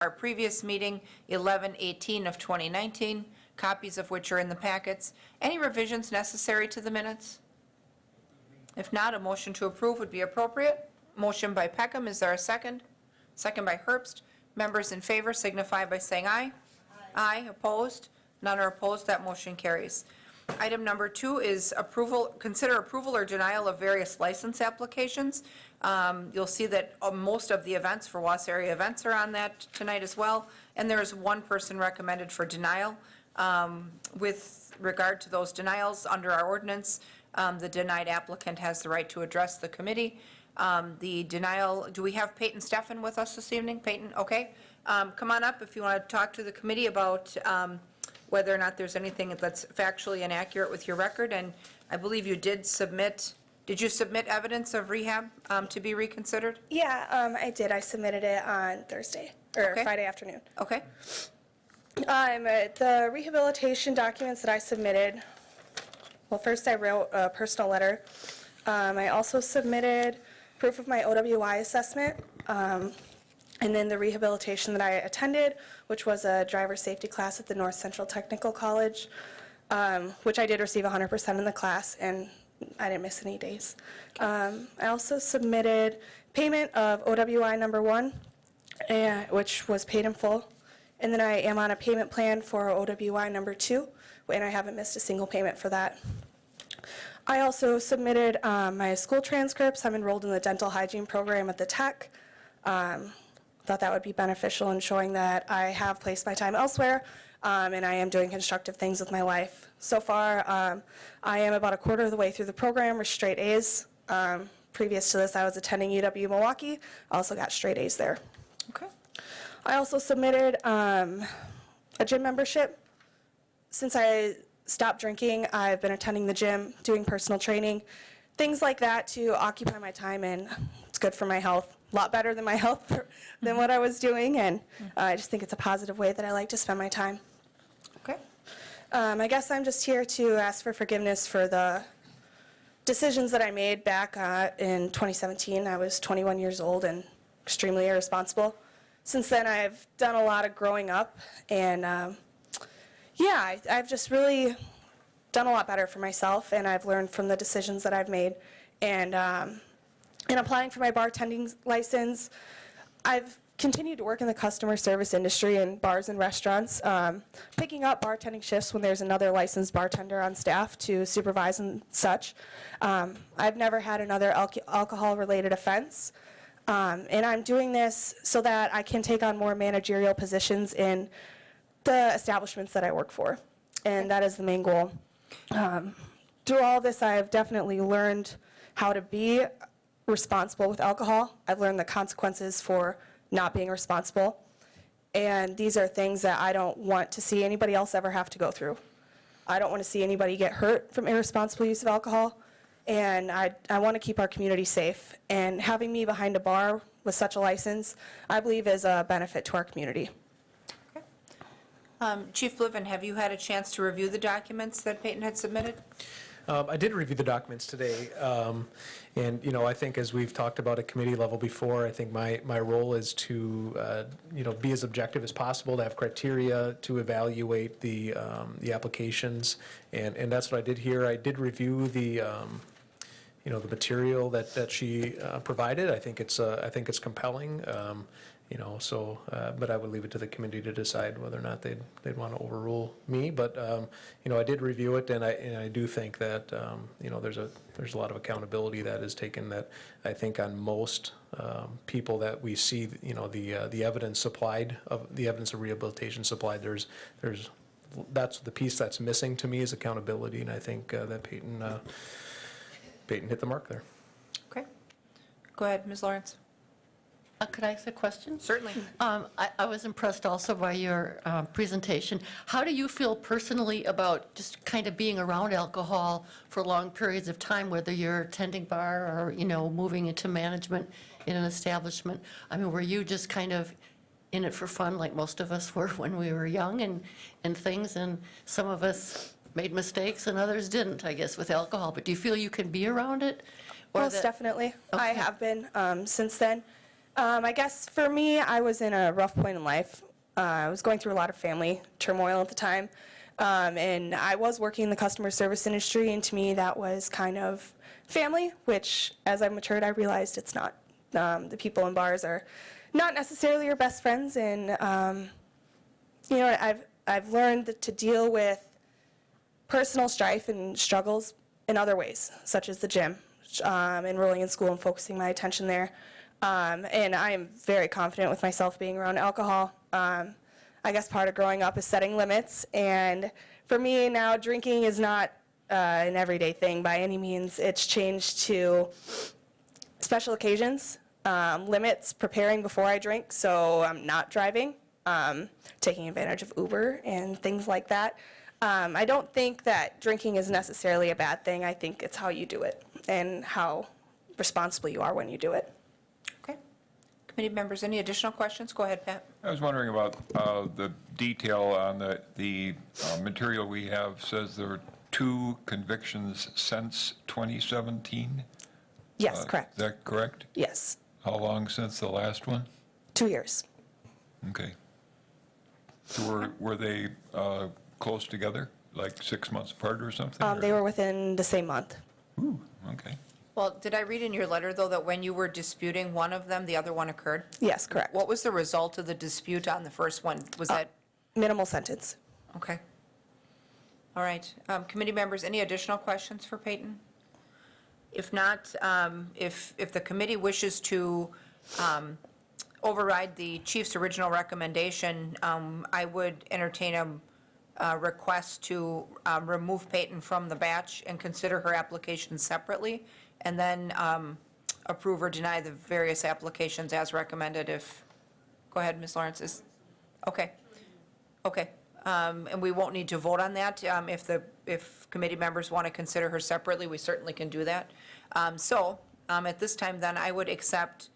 our previous meeting, 11/18 of 2019, copies of which are in the packets. Any revisions necessary to the minutes? If not, a motion to approve would be appropriate. Motion by Peckham, is there a second? Second by Herbst. Members in favor signify by saying aye. Aye. Opposed? None are opposed, that motion carries. Item number 2 is approval, consider approval or denial of various license applications. You'll see that most of the events for Wausau area events are on that tonight as well, and there is one person recommended for denial. With regard to those denials, under our ordinance, the denied applicant has the right to address the committee. The denial, do we have Peyton Steffen with us this evening? Peyton, okay. Come on up if you want to talk to the committee about whether or not there's anything that's factually inaccurate with your record. And I believe you did submit, did you submit evidence of rehab to be reconsidered? Yeah, I did. I submitted it on Thursday, or Okay. Friday afternoon. Okay. The rehabilitation documents that I submitted, well, first I wrote a personal letter. I also submitted proof of my OWI assessment, and then the rehabilitation that I attended, which was a driver safety class at the North Central Technical College, which I did receive 100% in the class, and I didn't miss any days. I also submitted payment of OWI number 1, which was paid in full. And then I am on a payment plan for OWI number 2, and I haven't missed a single payment for that. I also submitted my school transcripts. I'm enrolled in the dental hygiene program at the Tech. Thought that would be beneficial in showing that I have placed my time elsewhere, and I am doing constructive things with my life. So far, I am about a quarter of the way through the program with straight A's. Previous to this, I was attending UW Milwaukee. I also got straight A's there. Okay. I also submitted a gym membership. Since I stopped drinking, I've been attending the gym, doing personal training, things like that to occupy my time, and it's good for my health. A lot better than my health than what I was doing, and I just think it's a positive way that I like to spend my time. Okay. I guess I'm just here to ask for forgiveness for the decisions that I made back in 2017. I was 21 years old and extremely irresponsible. Since then, I've done a lot of growing up, and yeah, I've just really done a lot better for myself, and I've learned from the decisions that I've made. And in applying for my bartending license, I've continued to work in the customer service industry in bars and restaurants, picking up bartending shifts when there's another licensed bartender on staff to supervise and such. I've never had another alcohol-related offense. And I'm doing this so that I can take on more managerial positions in the establishments that I work for. And that is the main goal. Through all this, I have definitely learned how to be responsible with alcohol. I've learned the consequences for not being responsible. And these are things that I don't want to see anybody else ever have to go through. I don't want to see anybody get hurt from irresponsible use of alcohol. And I want to keep our community safe. And having me behind a bar with such a license, I believe is a benefit to our community. Okay. Chief Bliven, have you had a chance to review the documents that Peyton had submitted? I did review the documents today, and, you know, I think as we've talked about at committee level before, I think my role is to, you know, be as objective as possible, to have criteria to evaluate the applications, and that's what I did here. I did review the, you know, the material that she provided. I think it's compelling. You know, so, but I would leave it to the committee to decide whether or not they'd want to overrule me. But you know, I did review it, and I do think that you know, there's a lot of accountability that is taken. That I think on most people that we see, you know, the evidence supplied of the evidence of rehabilitation supplied. That's the piece that's missing to me is accountability, and I think that Peyton hit the mark there. Okay. Go ahead, Ms. Lawrence. Could I ask a question? Certainly. I was impressed also by your presentation. How do you feel personally about just kind of being around alcohol for long periods of time, whether you're attending bar or, you know, moving into management in an establishment? I mean, were you just kind of in it for fun like most of us were when we were young and things, and some of us made mistakes and others didn't, I guess, with alcohol? But do you feel you can be around it? Or Most definitely. Okay. I have been since then. I guess for me, I was in a rough point in life. I was going through a lot of family turmoil at the time. And I was working in the customer service industry, and to me, that was kind of family, which as I matured, I realized it's not. The people in bars are not necessarily your best friends, and I've learned to deal with personal strife and struggles in other ways, such as the gym, enrolling in school and focusing my attention there. And I am very confident with myself being around alcohol. I guess part of growing up is setting limits, and for me now, drinking is not an everyday thing by any means. It's changed to special occasions, limits, preparing before I drink, so I'm not driving, taking advantage of Uber and things like that. I don't think that drinking is necessarily a bad thing. I think it's how you do it and how responsible you are when you do it. Okay. Committee members, any additional questions? Go ahead, Pat. I was wondering about the detail on the material we have says there are 2 convictions since 2017. Yes, correct. Is that correct? Yes, How long since the last one? 2 years. Okay. So were they close together, like 6 months apart or something? They were within the same month. Ooh, okay. Well, did I read in your letter, though, that when you were disputing one of them, the other one occurred? Yes, correct. What was the result of the dispute on the first one? Was that, Minimal sentence. okay. All right. Committee members, any additional questions for Peyton? If not, if the committee wishes to override the chief's original recommendation, I would entertain a request to remove Peyton from the batch and consider her application separately, and then approve or deny the various applications as recommended if, go ahead, Ms. Lawrence, okay. Okay. And we won't need to vote on that. If committee members want to consider her separately, we certainly can do that. So at this time, then, I would accept,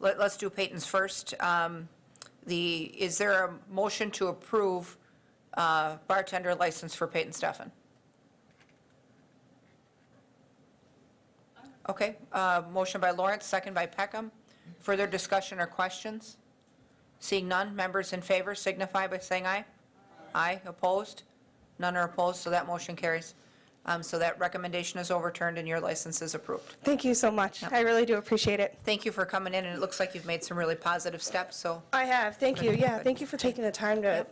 let's do Peyton's first. Is there a motion to approve bartender license for Peyton Steffen? Okay, motion by Lawrence, second by Peckham. Further discussion or questions? Seeing none, members in favor signify by saying aye. Aye, opposed? None are opposed, so that motion carries. So that recommendation is overturned and your license is approved. Thank you so much. I really do appreciate it. Thank you for coming in, and it looks like you've made some really positive steps, so. I have, thank you. Yeah, thank you for taking the time to,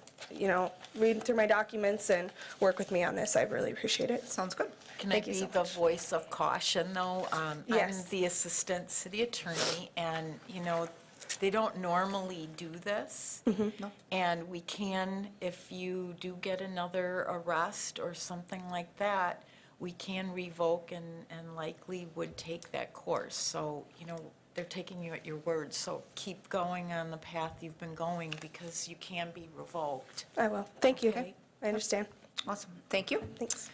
read through my documents and work with me on this. I really appreciate it. Sounds good. Can I Thank you be so the much. voice of caution, though? Yes. I'm the assistant city attorney, and, they don't normally do this. No. And we can, if you do get another arrest or something like that, we can revoke and likely would take that course. So, they're taking you at your word, so keep going on the path you've been going because you can be revoked. I will. Thank you. Okay. I understand. Awesome, thank you. Thanks.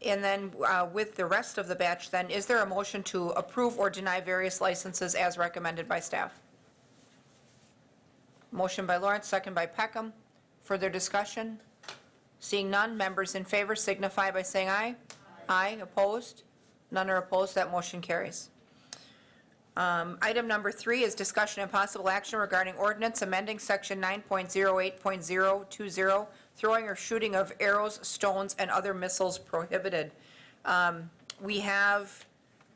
And then with the rest of the batch, then, is there a motion to approve or deny various licenses as recommended by staff? Motion by Lawrence, second by Peckham. Further discussion? Seeing none, members in favor signify by saying aye. Aye, opposed? None are opposed, that motion carries. Item number 3 is discussion and possible action regarding ordinance amending section 9.08.020, throwing or shooting of arrows, stones, and other missiles prohibited. We have,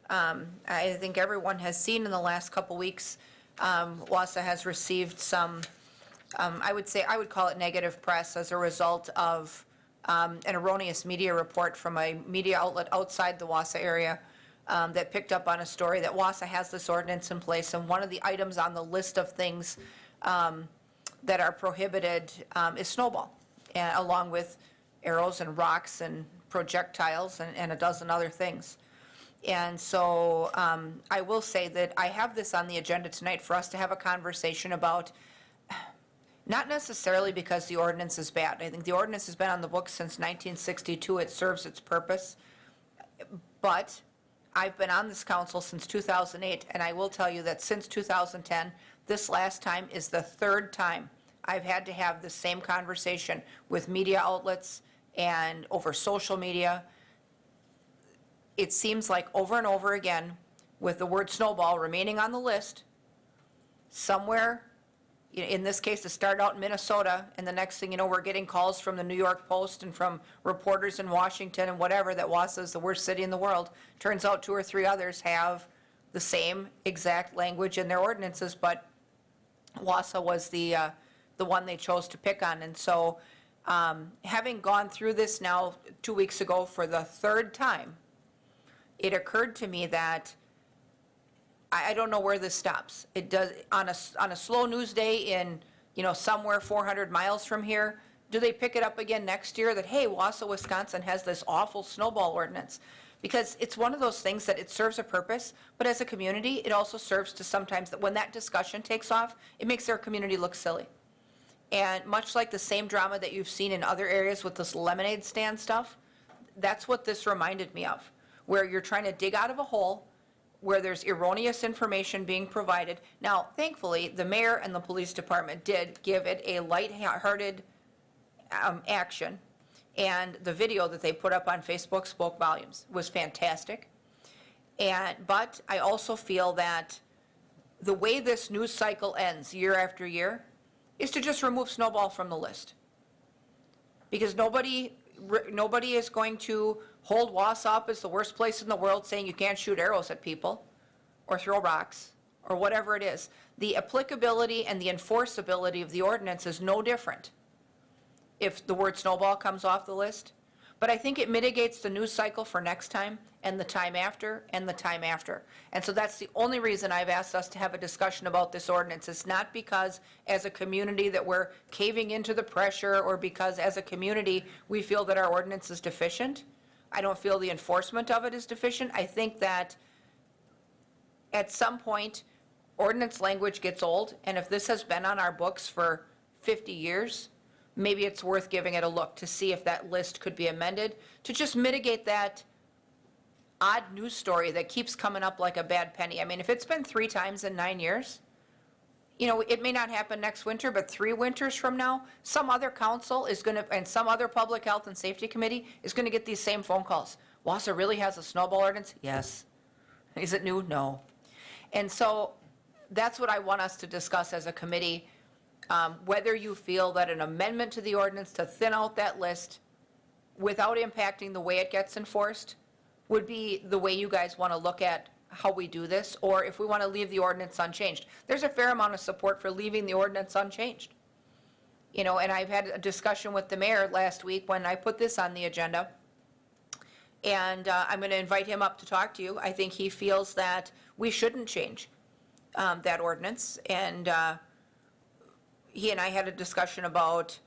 I think everyone has seen in the last couple weeks, Wausau has received some, I would call it negative press as a result of an erroneous media report from a media outlet outside the Wausau area that picked up on a story that Wausau has this ordinance in place, and one of the items on the list of things that are prohibited is snowball, along with arrows and rocks and projectiles and a dozen other things. And so I will say that I have this on the agenda tonight for us to have a conversation about, not necessarily because the ordinance is bad. I think the ordinance has been on the books since 1962. It serves its purpose. But I've been on this council since 2008, and I will tell you that since 2010, this last time is the third time I've had to have the same conversation with media outlets and over social media. It seems like over and over again, with the word snowball remaining on the list, somewhere, in this case, it started out in Minnesota, and the next thing you know, we're getting calls from the New York Post and from reporters in Washington and whatever, that Wausau is the worst city in the world. Turns out 2 or 3 others have the same exact language in their ordinances, but Wausau was the one they chose to pick on. And so, having gone through this now 2 weeks ago for the 3rd time, it occurred to me that I don't know where this stops. It does, on a slow news day in, somewhere 400 miles from here, do they pick it up again next year that, hey, Wausau, Wisconsin has this awful snowball ordinance? Because it's one of those things that it serves a purpose, but as a community, it also serves to sometimes, that when that discussion takes off, it makes our community look silly. And much like the same drama that you've seen in other areas with this lemonade stand stuff, that's what this reminded me of, where you're trying to dig out of a hole, where there's erroneous information being provided. Now, thankfully, the mayor and the police department did give it a lighthearted action, and the video that they put up on Facebook spoke volumes. It was fantastic. But I also feel that the way this news cycle ends year after year is to just remove snowball from the list. Because nobody is going to hold Wausau up as the worst place in the world, saying you can't shoot arrows at people or throw rocks or whatever it is. The applicability and the enforceability of the ordinance is no different if the word snowball comes off the list. But I think it mitigates the news cycle for next time and the time after and the time after. And so that's the only reason I've asked us to have a discussion about this ordinance. It's not because as a community that we're caving into the pressure, or because as a community we feel that our ordinance is deficient. I don't feel the enforcement of it is deficient. I think that at some point, ordinance language gets old, and if this has been on our books for 50 years, maybe it's worth giving it a look to see if that list could be amended to just mitigate that odd news story that keeps coming up like a bad penny. I mean, if it's been 3 times in 9 years, it may not happen next winter, but 3 winters from now, some other council is going to, and some other public health and safety committee is going to get these same phone calls. Wausau really has a snowball ordinance? Yes. Is it new? No. And so that's what I want us to discuss as a committee, whether you feel that an amendment to the ordinance to thin out that list without impacting the way it gets enforced would be the way you guys want to look at how we do this, or if we want to leave the ordinance unchanged. There's a fair amount of support for leaving the ordinance unchanged. And I've had a discussion with the mayor last week when I put this on the agenda, and I'm going to invite him up to talk to you. I think he feels that we shouldn't change that ordinance, and he and I had a discussion about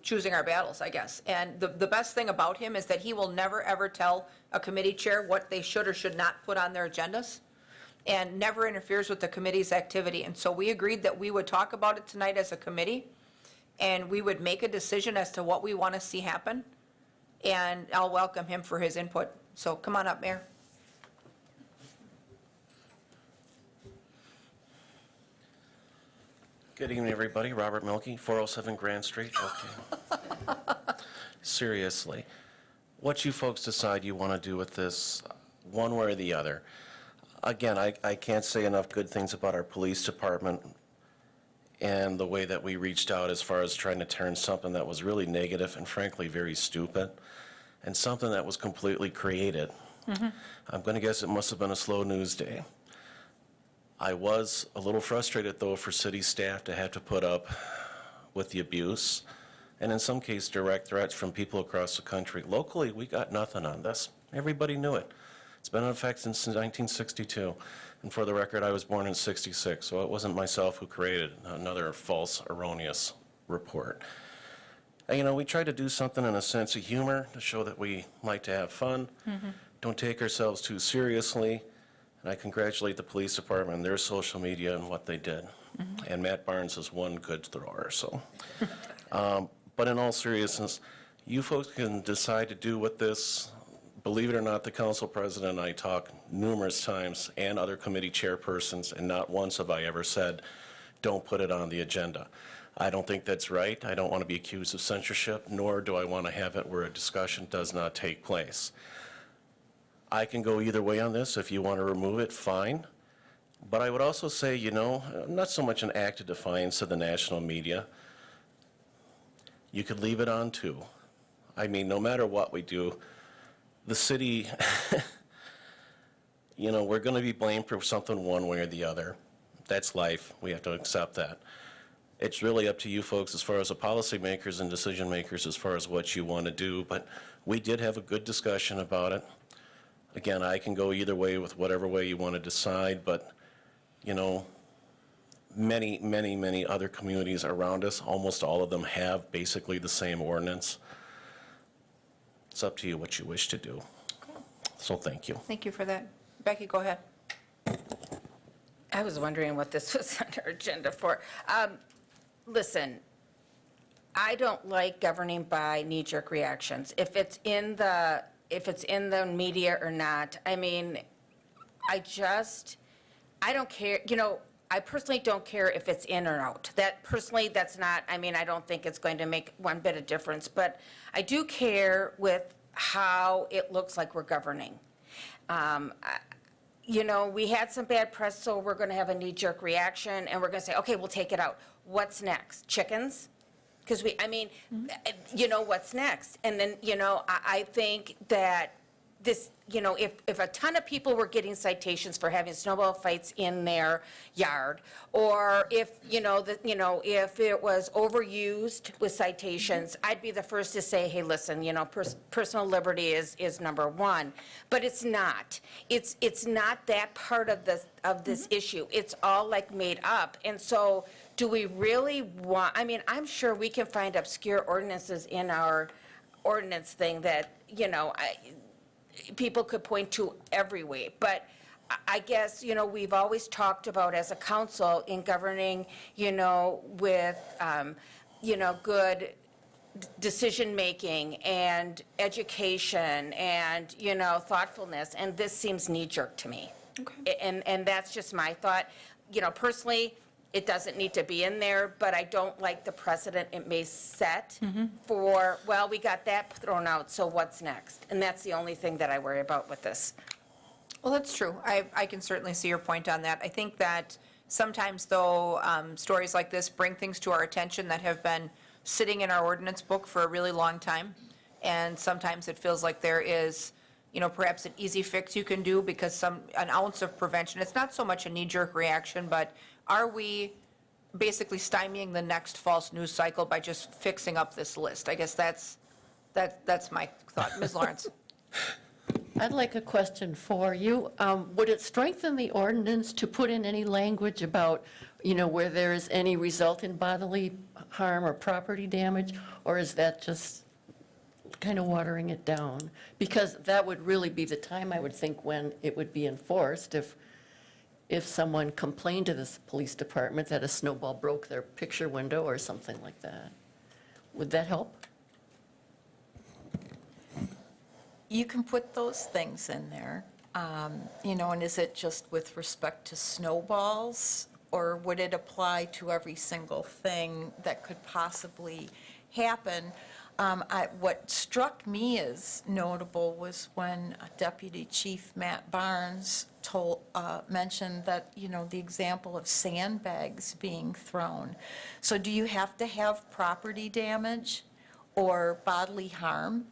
choosing our battles, I guess. And the best thing about him is that he will never, ever tell a committee chair what they should or should not put on their agendas, and never interferes with the committee's activity. And so we agreed that we would talk about it tonight as a committee, and we would make a decision as to what we want to see happen. And I'll welcome him for his input. So come on up, Mayor. Good evening, everybody. Robert Milkey, 407 Grand Street. Okay. Seriously, what you folks decide you want to do with this, one way or the other. Again, I can't say enough good things about our police department and the way that we reached out as far as trying to turn something that was really negative and frankly very stupid and something that was completely created. I'm going to guess it must have been a slow news day. I was a little frustrated, though, for city staff to have to put up with the abuse, and in some cases, direct threats from people across the country. Locally, we got nothing on this. Everybody knew it. It's been in effect since 1962, and for the record, I was born in '66, so it wasn't myself who created another false, erroneous report. And, we try to do something in a sense of humor to show that we like to have fun, don't take ourselves too seriously. And I congratulate the police department and their social media and what they did. And Matt Barnes is one good thrower, so. But in all seriousness, you folks can decide to do with this. Believe it or not, the council president and I talk numerous times, and other committee chairpersons, and not once have I ever said, don't put it on the agenda. I don't think that's right. I don't want to be accused of censorship, nor do I want to have it where a discussion does not take place. I can go either way on this. If you want to remove it, fine. But I would also say, not so much an act of defiance to the national media. You could leave it on too. I mean, no matter what we do, the city, we're going to be blamed for something one way or the other. That's life. We have to accept that. It's really up to you folks as far as the policymakers and decision makers as far as what you want to do. But we did have a good discussion about it. Again, I can go either way with whatever way you want to decide, but, many, many, many other communities around us, almost all of them have basically the same ordinance. It's up to you what you wish to do. So thank you. Thank you for that. Becky, go ahead. I was wondering what this was on our agenda for. Listen, I don't like governing by knee-jerk reactions. If it's in the media or not, I mean, I don't care, I personally don't care if it's in or out. That's not, I don't think it's going to make one bit of difference, but I do care with how it looks like we're governing. We had some bad press, so we're going to have a knee-jerk reaction, and we're going to say, okay, we'll take it out. What's next? Chickens? Because what's next? And then, I think that this, if a ton of people were getting citations for having snowball fights in their yard, or if, if it was overused with citations, I'd be the first to say, hey, listen, personal liberty is number one. But it's not. It's not that part of this issue. It's all like made up. And so do we really want, I'm sure we can find obscure ordinances in our ordinance thing that, people could point to every way. But I guess, we've always talked about as a council in governing, with, good decision-making and education and, thoughtfulness, and this seems knee-jerk to me. Okay. And that's just my thought. Personally, it doesn't need to be in there, but I don't like the precedent it may set for, well, we got that thrown out, so what's next? And that's the only thing that I worry about with this. Well, that's true. I can certainly see your point on that. I think that sometimes, though, stories like this bring things to our attention that have been sitting in our ordinance book for a really long time. And sometimes it feels like there is, perhaps an easy fix you can do because an ounce of prevention. It's not so much a knee-jerk reaction, but are we basically stymieing the next false news cycle by just fixing up this list? I guess that's my thought. Ms. Lawrence? I'd like a question for you. Would it strengthen the ordinance to put in any language about, where there is any result in bodily harm or property damage? Or is that just kind of watering it down? Because that would really be the time, I would think, when it would be enforced if someone complained to the police department that a snowball broke their picture window or something like that. Would that help? You can put those things in there, and is it just with respect to snowballs? Or would it apply to every single thing that could possibly happen? What struck me as notable was when Deputy Chief Matt Barnes mentioned that, the example of sandbags being thrown. So do you have to have property damage or bodily harm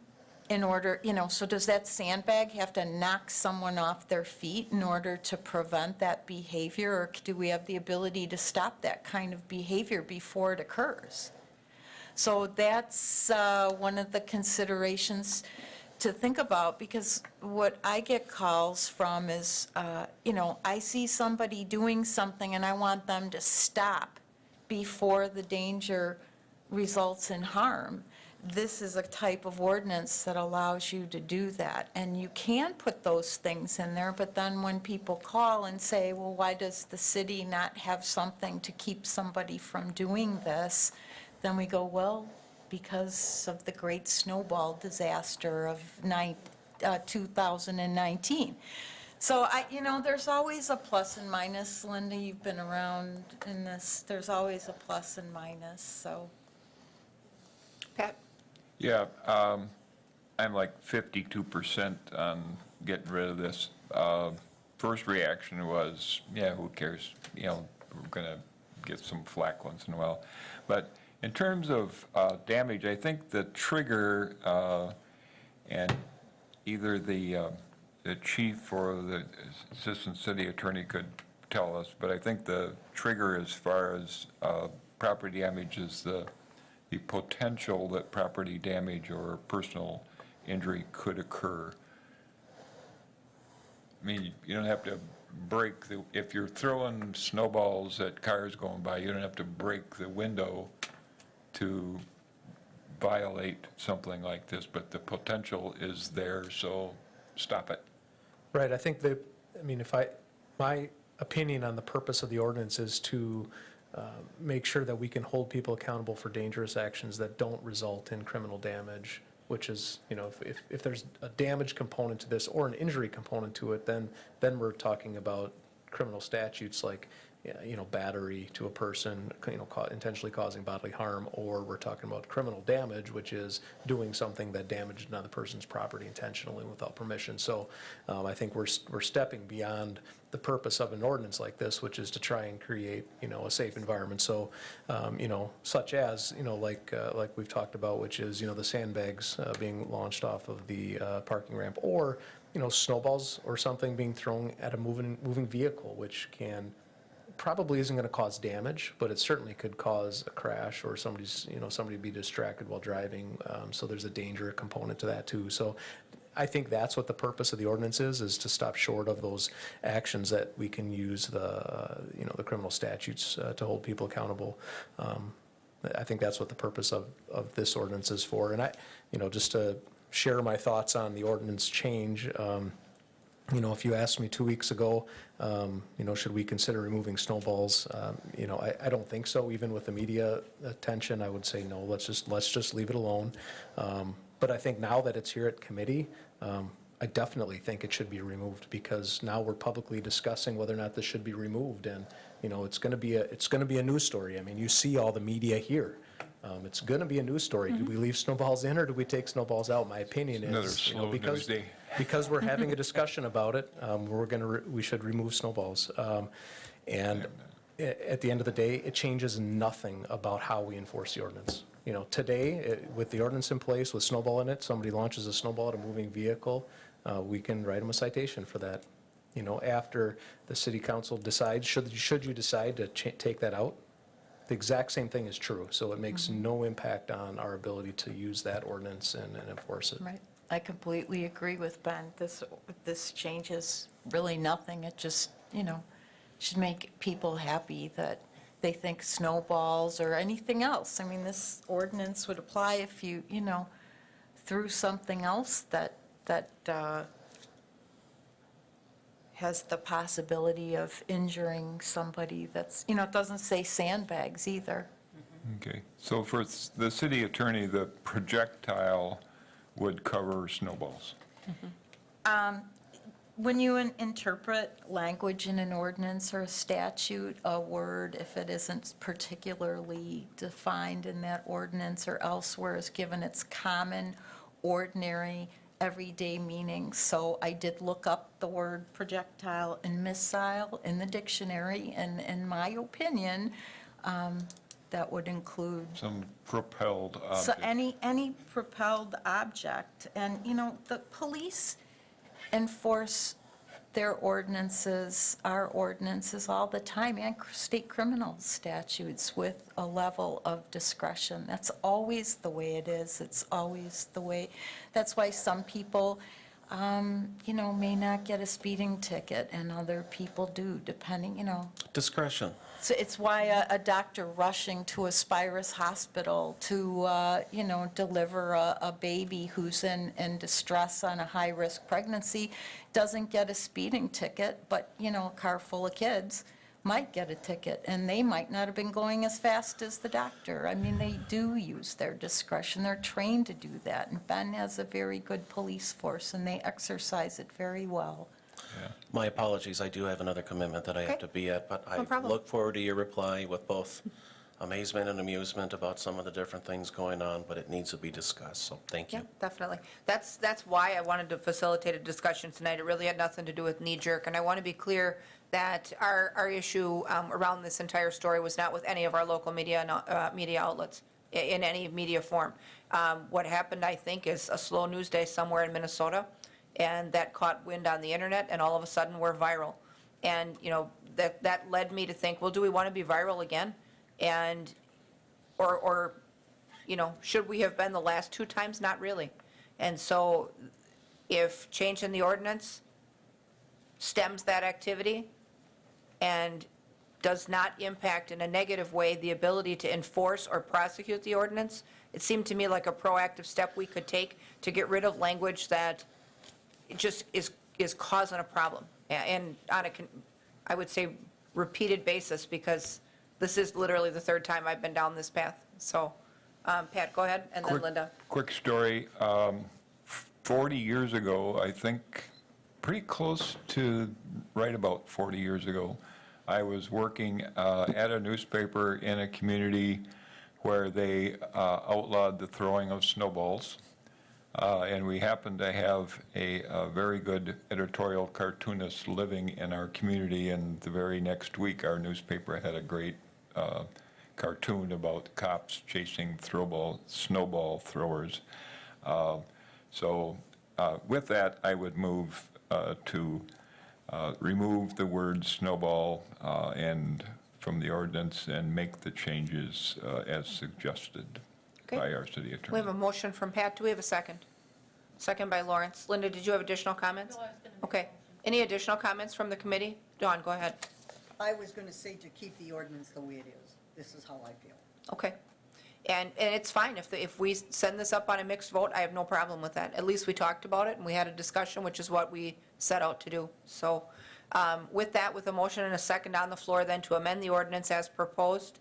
in order, so does that sandbag have to knock someone off their feet in order to prevent that behavior? Or do we have the ability to stop that kind of behavior before it occurs? So that's one of the considerations to think about, because what I get calls from is, I see somebody doing something and I want them to stop before the danger results in harm. This is a type of ordinance that allows you to do that. And you can put those things in there, but then when people call and say, well, why does the city not have something to keep somebody from doing this? Then we go, well, because of the great snowball disaster of 2019. So there's always a plus and minus. Linda, you've been around in this. There's always a plus and minus, so. Pat? Yeah, I'm like 52% on getting rid of this. First reaction was, yeah, who cares? You know, we're going to get some flack once in a while. But in terms of damage, I think the trigger, and either the chief or the assistant city attorney could tell us, but I think the trigger as far as property damage is the potential that property damage or personal injury could occur. I mean, you don't have to break the, if you're throwing snowballs at cars going by, you don't have to break the window to violate something like this, but the potential is there, so stop it. Right, I think that, I mean, my opinion on the purpose of the ordinance is to make sure that we can hold people accountable for dangerous actions that don't result in criminal damage, which is, you know, if there's a damage component to this or an injury component to it, then we're talking about criminal statutes like, you know, battery to a person, you know, intentionally causing bodily harm, or we're talking about criminal damage, which is doing something that damaged another person's property intentionally without permission. So I think we're stepping beyond the purpose of an ordinance like this, which is to try and create, you know, a safe environment. So, you know, such as, you know, like we've talked about, which is, you know, the sandbags being launched off of the parking ramp, or, you know, snowballs or something being thrown at a moving vehicle, which probably isn't going to cause damage, but it certainly could cause a crash or somebody be distracted while driving. So there's a danger component to that too. So I think that's what the purpose of the ordinance is to stop short of those actions that we can use the criminal statutes to hold people accountable. I think that's what the purpose of this ordinance is for. And just to share my thoughts on the ordinance change, if you asked me 2 weeks ago, should we consider removing snowballs? I don't think so. Even with the media attention, I would say no. Let's just leave it alone. But I think now that it's here at committee, I definitely think it should be removed, because now we're publicly discussing whether or not this should be removed, and it's going to be a news story. I mean, you see all the media here. It's going to be a news story. Do we leave snowballs in or do we take snowballs out? My opinion Another is, slow news day. because we're having a discussion about it, we should remove snowballs. And at the end of the day, it changes nothing about how we enforce the ordinance. Today, with the ordinance in place, with snowball in it, somebody launches a snowball at a moving vehicle, we can write them a citation for that. After the city council decides, should you decide to take that out, the exact same thing is true. So it makes no impact on our ability to use that ordinance and enforce it. Right. I completely agree with Ben. This changes really nothing. It just, should make people happy that they think snowballs or anything else. I mean, this ordinance would apply if you, threw something else that has the possibility of injuring somebody that's, it doesn't say sandbags either. Okay, so for the city attorney, the projectile would cover snowballs. When you interpret language in an ordinance or a statute, a word, if it isn't particularly defined in that ordinance or elsewhere, is given its common, ordinary, everyday meaning. So I did look up the word projectile and missile in the dictionary, and in my opinion, that would include Some propelled so object. any propelled object. And, the police enforce their ordinances, our ordinances all the time, and state criminal statutes with a level of discretion. That's always the way it is. It's always the way. That's why some people, may not get a speeding ticket and other people do, depending, Discretion. So it's why a doctor rushing to a Spirus hospital to, deliver a baby who's in distress on a high-risk pregnancy doesn't get a speeding ticket, but, a car full of kids might get a ticket, and they might not have been going as fast as the doctor. I mean, they do use their discretion. They're trained to do that, and Ben has a very good police force, and they exercise it very well. My apologies, I do have another commitment that I have Okay. to be at, but I No problem. look forward to your reply with both amazement and amusement about some of the different things going on, but it needs to be discussed, so thank Yeah, you. definitely. That's why I wanted to facilitate a discussion tonight. It really had nothing to do with knee-jerk, and I want to be clear that our issue around this entire story was not with any of our local media media outlets in any media form. What happened, I think, is a slow news day somewhere in Minnesota, and that caught wind on the internet, and all of a sudden, we're viral. And, you know, that led me to think, well, do we want to be viral again? And, or you know, should we have been the last 2 times? Not really. And so if changing the ordinance stems that activity and does not impact in a negative way the ability to enforce or prosecute the ordinance, it seemed to me like a proactive step we could take to get rid of language that just is causing a problem. And on a, I would say, repeated basis, because this is literally the 3rd time I've been down this path. So, Pat, go ahead, and then Quick- Linda. Quick story. 40 years ago, I think, pretty close to right about 40 years ago, I was working at a newspaper in a community where they outlawed the throwing of snowballs. And we happened to have a very good editorial cartoonist living in our community, and the very next week, our newspaper had a great cartoon about cops chasing snowball throwers. So with that, I would move to remove the word snowball and from the ordinance and make the changes as suggested Okay. by our city We attorney. have a motion from Pat. Do we have a second? Second by Lawrence. Linda, did you have additional comments? No, I was gonna make a Okay. Any additional comments from the committee? Dawn, go ahead. I was going to say to keep the ordinance the way it is. This is how I feel. Okay. And it's fine, if we send this up on a mixed vote, I have no problem with that. At least we talked about it, and we had a discussion, which is what we set out to do. So with that, with a motion and a second on the floor, then to amend the ordinance as proposed,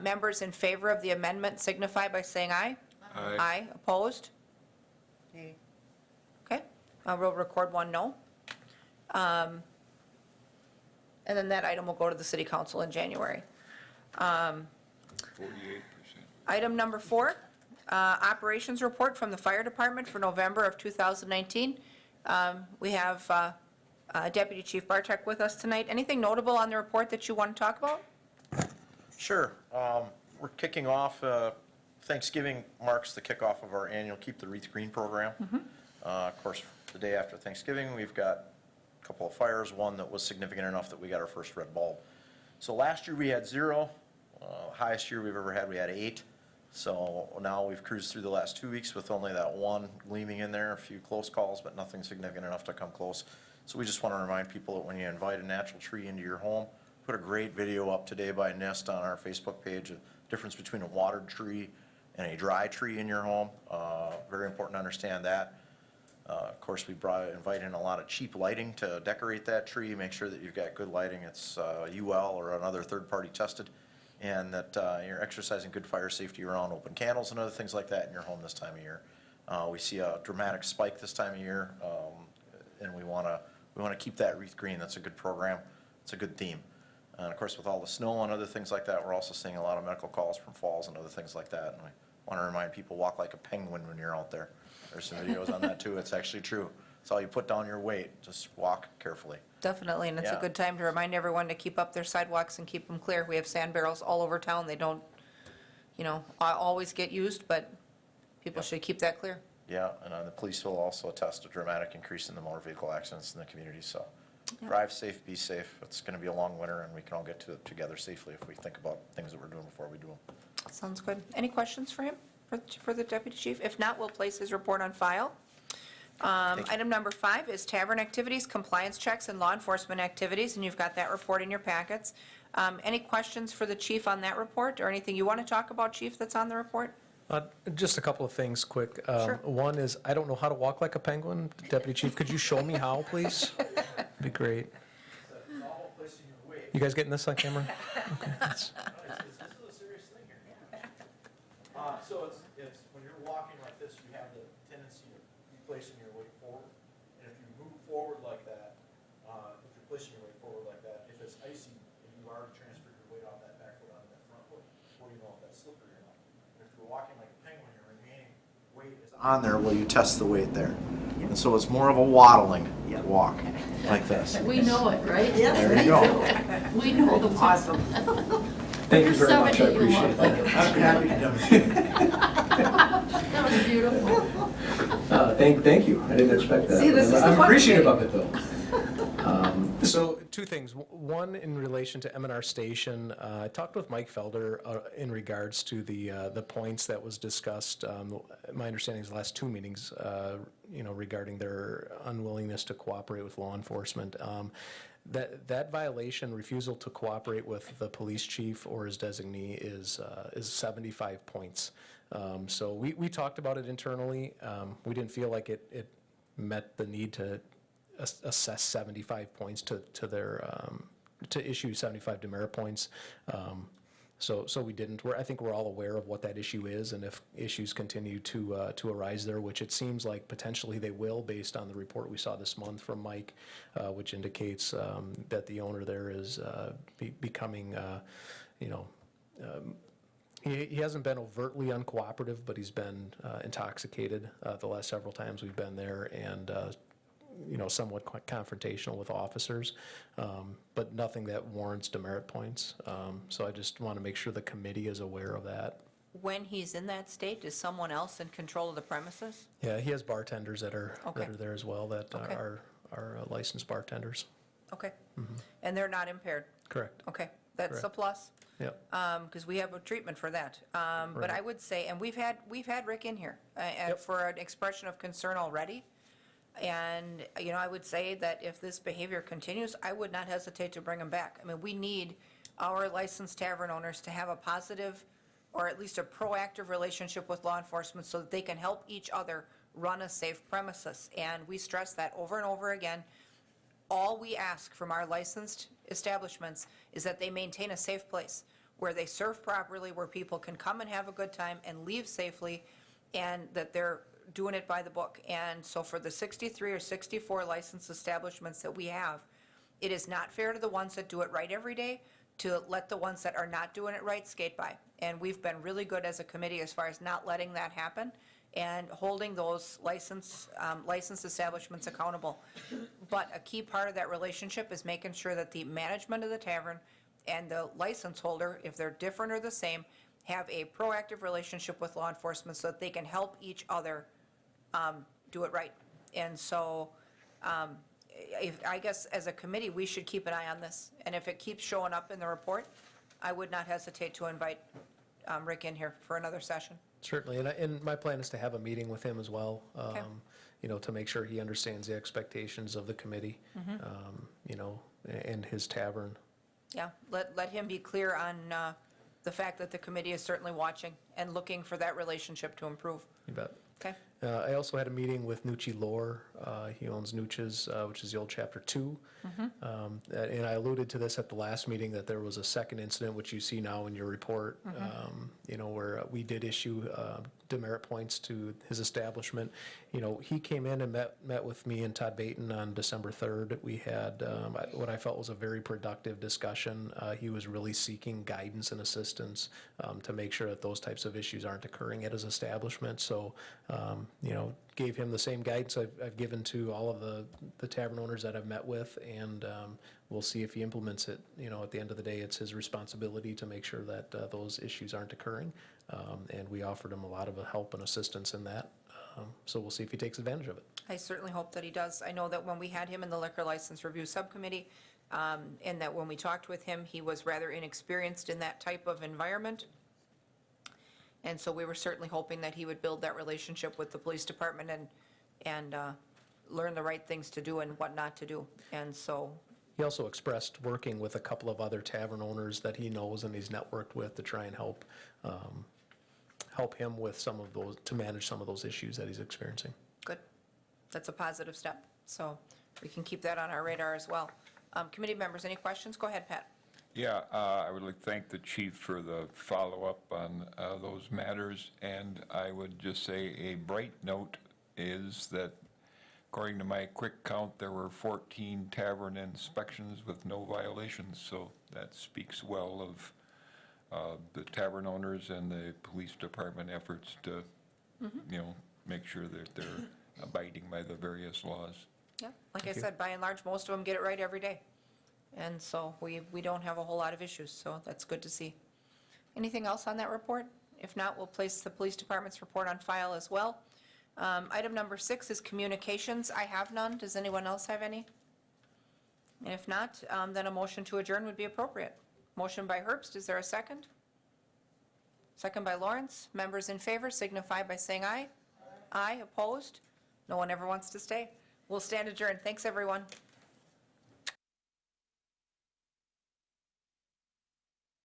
members in favor of the amendment signify by saying aye. Aye. Aye, opposed? Nay. Okay, we'll record 1 no. And then that item will go to the city council in January. 48%. Item number 4, operations report from the fire department for November of 2019. We have Deputy Chief Bartek with us tonight. Anything notable on the report that you want to talk about? Sure. We're kicking off, Thanksgiving marks the kickoff of our annual Keep the Wreath Green program. Of course, the day after Thanksgiving, we've got a couple of fires, one that was significant enough that we got our first red bulb. So last year we had 0. Highest year we've ever had, we had 8. So now we've cruised through the last 2 weeks with only that one gleaming in there, a few close calls, but nothing significant enough to come close. So we just want to remind people that when you invite a natural tree into your home, put a great video up today by Nest on our Facebook page, the difference between a watered tree and a dry tree in your home. Very important to understand that. Of course, we invite in a lot of cheap lighting to decorate that tree. Make sure that you've got good lighting. It's UL or another third-party tested, and that you're exercising good fire safety around open candles and other things like that in your home this time of year. We see a dramatic spike this time of year, and we want to keep that wreath green. That's a good program. It's a good theme. And of course, with all the snow and other things like that, we're also seeing a lot of medical calls from falls and other things like that. And we want to remind people, walk like a penguin when you're out there. There's some videos on that too. It's actually true. It's all you put down your weight. Just walk carefully. Definitely, and it's a Yeah. good time to remind everyone to keep up their sidewalks and keep them clear. We have sand barrels all over town. They don't, always get used, but people should keep that clear. Yeah, and the police will also attest a dramatic increase in the motor vehicle accidents in the community. So drive safe, be safe. It's going to be a long winter, and we can all get to it together safely if we think about things that we're doing before we do them. Sounds good. Any questions for him, for the deputy chief? If not, we'll place his report on file. Item number 5 is tavern activities, compliance checks, and law enforcement activities, and you've got that report in your packets. Any questions for the chief on that report, or anything you want to talk about, chief, that's on the report? Just a couple of things quick. Sure. One is, I don't know how to walk like a penguin. Deputy Chief, could you show me how, please? Be great. You guys getting this on camera? Okay, that's- This is a serious thing here. So it's, when you're walking like this, you have the tendency to be placing your weight forward. And if you move forward like that, if you're placing your weight forward like that, if it's icy and you've already transferred your weight off that back foot onto that front foot, slippery enough. And if you're walking like a penguin, your remaining weight is on there, will you test the weight there? And so it's more of a waddling walk, like this. We know it, right? There you go. We know the awesome. Thank you very much, I appreciate it. I'm happy to demonstrate. That was beautiful. Thank you, I didn't expect that. See, this is the I'm fun appreciative thing. of it, though. So, two things. One, in relation to M&R Station, I talked with Mike Felder in regards to the points that was discussed. My understanding is the last two meetings, regarding their unwillingness to cooperate with law enforcement. That violation, refusal to cooperate with the police chief or his designee is 75 points. So we talked about it internally. We didn't feel like it met the need to assess 75 points to issue 75 demerit points. So we didn't. I think we're all aware of what that issue is, and if issues continue to arise there, which it seems like potentially they will, based on the report we saw this month from Mike, which indicates that the owner there is becoming, he hasn't been overtly uncooperative, but he's been intoxicated the last several times we've been there, and somewhat confrontational with officers, but nothing that warrants demerit points. So I just want to make sure the committee is aware of that. When he's in that state, is someone else in control of the premises? Yeah, he has bartenders that are Okay. there as well that Okay. are licensed bartenders. Okay. And they're not impaired? Correct. Okay, that's a Correct. plus, Yep. because we have a treatment for that. But I would say, and we've had Rick in here for an expression of concern already. And, I would say that if this behavior continues, I would not hesitate to bring him back. I mean, we need our licensed tavern owners to have a positive, or at least a proactive relationship with law enforcement so that they can help each other run a safe premises. And we stress that over and over again. All we ask from our licensed establishments is that they maintain a safe place, where they serve properly, where people can come and have a good time and leave safely, and that they're doing it by the book. And so for the 63 or 64 licensed establishments that we have, it is not fair to the ones that do it right every day to let the ones that are not doing it right skate by. And we've been really good as a committee as far as not letting that happen and holding those licensed establishments accountable. But a key part of that relationship is making sure that the management of the tavern and the license holder, if they're different or the same, have a proactive relationship with law enforcement so that they can help each other do it right. And so, I guess as a committee, we should keep an eye on this. And if it keeps showing up in the report, I would not hesitate to invite Rick in here for another session. Certainly, and my plan is to have a meeting with him as well, Okay. To make sure he understands the expectations of the committee, and his tavern. Yeah, let him be clear on the fact that the committee is certainly watching and looking for that relationship to improve. You bet. Okay? I also had a meeting with Nucci Lore. He owns Nucci's, which is the old Chapter 2. And I alluded to this at the last meeting, that there was a second incident, which you see now in your report, where we did issue demerit points to his establishment. He came in and met with me and Todd Baton on December 3rd. We had what I felt was a very productive discussion. He was really seeking guidance and assistance to make sure that those types of issues aren't occurring at his establishment. So, gave him the same guidance I've given to all of the tavern owners that I've met with, and we'll see if he implements it. At the end of the day, it's his responsibility to make sure that those issues aren't occurring, and we offered him a lot of help and assistance in that. So we'll see if he takes advantage of it. I certainly hope that he does. I know that when we had him in the Liquor License Review Subcommittee, and that when we talked with him, he was rather inexperienced in that type of environment. And so we were certainly hoping that he would build that relationship with the police department and learn the right things to do and what not to do. And so, He also expressed working with a couple of other tavern owners that he knows and he's networked with to try and help him with some of those, to manage some of those issues that he's experiencing. good. That's a positive step. So we can keep that on our radar as well. Committee members, any questions? Go ahead, Pat. Yeah, I would like to thank the chief for the follow-up on those matters, and I would just say a bright note is that, according to my quick count, there were 14 tavern inspections with no violations, so that speaks well the tavern owners and the police department efforts to, make sure that they're abiding by the various laws. Yeah, like I said, by and large, most of them get it right every day. And so we don't have a whole lot of issues, so that's good to see. Anything else on that report? If not, we'll place the police department's report on file as well. Item number 6 is communications. I have none. Does anyone else have any? And if not, then a motion to adjourn would be appropriate. Motion by Herbst, is there a second? Second by Lawrence. Members in favor signify by saying aye. Aye, opposed? No one ever wants to stay. We'll stand adjourned. Thanks, everyone.